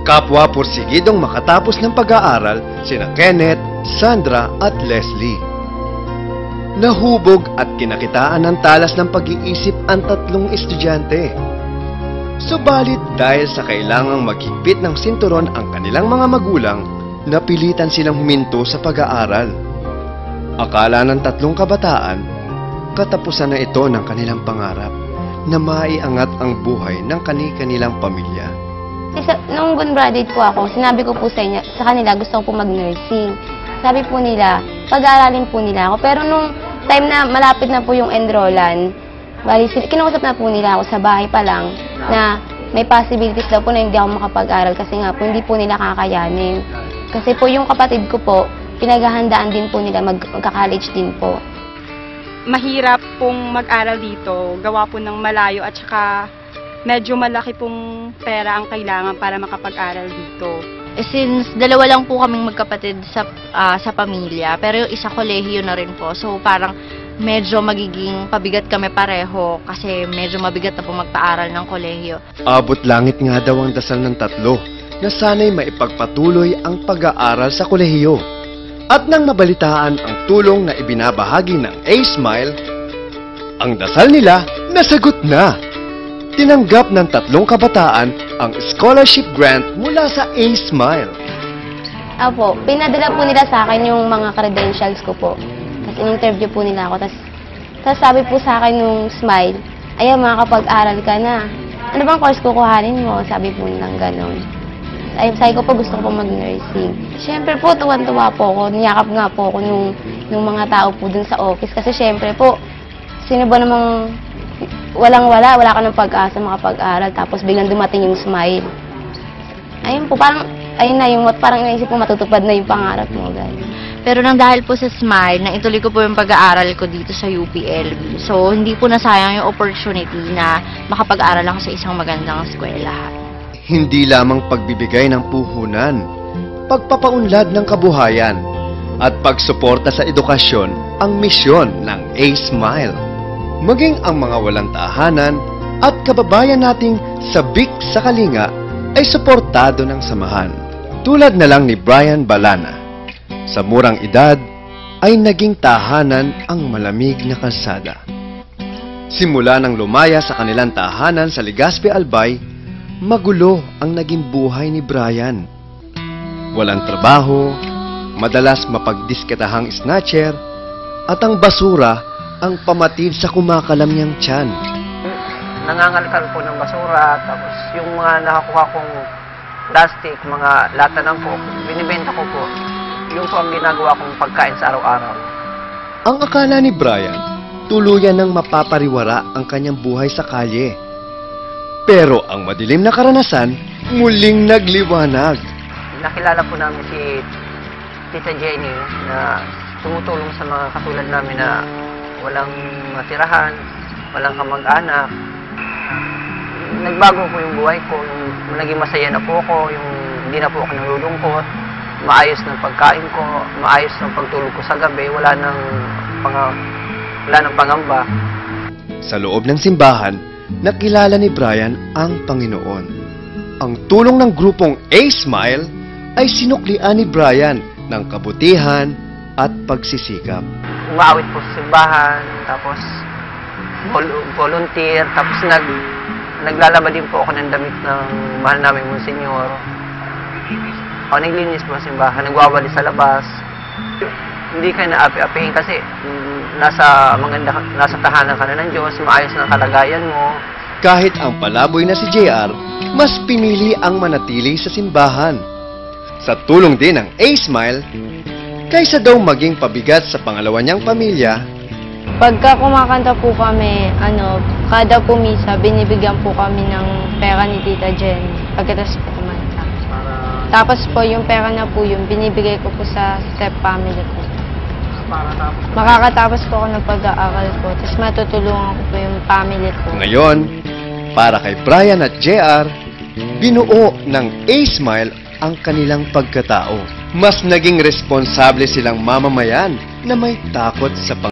Kapwa porsigidong makatapos ng pag-aaral sina Kenneth, Sandra at Leslie. Nahubog at kinakitaan ng talas ng pag-iisip ang tatlong estudyante. Subalit dahil sa kailangang maghigpit ng sinturon ang kanilang mga magulang, napilitan silang huminto sa pag-aaral. Akala ng tatlong kabataan, katapusan na ito ng kanilang pangarap na maiangat ang buhay ng kani-kanilang pamilya. Nung graduate po ako, sinabi ko po sa kanila gusto ko po mag-nursing. Sabi po nila, pag-aaralin po nila ako. Pero nung time na malapit na po yung enrollan, kinausap na po nila ako sa bahay pa lang na may possibilities daw po na hindi ako makapag-aral kasi nga po hindi po nila kakayanin. Kasi po yung kapatid ko po, pinaghahandaan din po nila magka-college din po. Mahirap pong mag-aral dito, gawa po ng malayo at saka medyo malaki pong pera ang kailangan para makapag-aral dito. Since dalawa lang po kaming magkapatid sa pamilya, pero yung isa kolehiyo na rin po. So parang medyo magiging pabigat kami pareho kasi medyo mabigat na po magpaaral ng kolehiyo. Abot langit nga daw ang dasal ng tatlo na sana'y maipagpatuloy ang pag-aaral sa kolehiyo. At nang mabalitaan ang tulong na ibinabahagi ng A-Smile, ang dasal nila nasagot na. Tinanggap ng tatlong kabataan ang scholarship grant mula sa A-Smile. Opo, pinadala po nila sa akin yung mga credentials ko po. Tapos in-interview po nila ako. Tapos sabi po sa akin nung Smile, ayan, makakapag-aral ka na. Ano bang course kukuhanin mo? Sabi po nilang gano'n. Sabi ko po gusto ko po mag-nursing. Siyempre po, tuwan-tuwa po ako. Niyakap nga po ako nung mga tao po dun sa office. Kasi siyempre po, sino ba namang wala ka ng pag-asa makapag-aral tapos biglang dumating yung Smile. Ayun po, parang inaisip ko matutupad na yung pangarap mo, guys. Pero nang dahil po sa Smile, nang ituloy ko po yung pag-aaral ko dito sa UPLB. So hindi po nasayang yung opportunity na makapag-aral ako sa isang magandang eskwela. Hindi lamang pagbibigay ng puhunan, pagpapaunlad ng kabuhayan, at pagsuporta sa edukasyon ang misyon ng A-Smile. Maging ang mga walang tahanan at kababayan nating sabik sa kalinga ay suportado ng samahan. Tulad na lang ni Brian Balana. Sa murang edad ay naging tahanan ang malamig na kalsada. Simula nang lumaya sa kanilang tahanan sa Legazpi, Albay, magulo ang naging buhay ni Brian. Walang trabaho, madalas mapagdisketahang snatcher, at ang basura ang pamatid sa kumakalam niyang tiyan. Nangangalkal po ng basura, tapos yung mga nakakuha kong plastic, mga lata ng Coke, binibenta ko po. Yung po ang ginagawa kong pagkain sa araw-araw. Ang akala ni Brian, tuluyan ng mapapariwara ang kanyang buhay sa kalye. Pero ang madilim na karanasan, muling nagliwanag. Nakilala po namin si Tita Jenny na tumutulong sa mga katulad namin na walang matirahan, walang kamag-anak. Nagbago po yung buhay ko, naging masaya na po ako, yung hindi na po ako nalulungkot, maayos ng pagkain ko, maayos ng pagtulog ko sa gabi, wala nang pangamba. Sa loob ng simbahan, nakilala ni Brian ang Panginoon. Ang tulong ng grupong A-Smile ay sinuklian ni Brian ng kabutihan at pagsisikap. Umaawit po sa simbahan, tapos volunteer, tapos naglalaba din po ako ng damit ng mahal namin Monsignor. Ako naglinis po sa simbahan, nagwawali sa labas. Hindi ka na-api-apihin kasi nasa tahanan ka na ng Diyos, maayos na kalagayan mo. Kahit ang palaboy na si JR, mas pinili ang manatili sa simbahan. Sa tulong din ng A-Smile, kaysa daw maging pabigat sa pangalawa niyang pamilya. Pagka kumakanta po kami, kada po misa, binibigyan po kami ng pera ni Tita Jen pagkatapos po kumanta. Tapos po yung pera na po yun, binibigay ko po sa step family ko. Makakatapos po ako ng pag-aaral ko, tapos matutulungan ko po yung family ko. Ngayon, para kay Brian at JR, binuo ng A-Smile ang kanilang pagkatao. Mas naging responsable silang mamamayan na may takot sa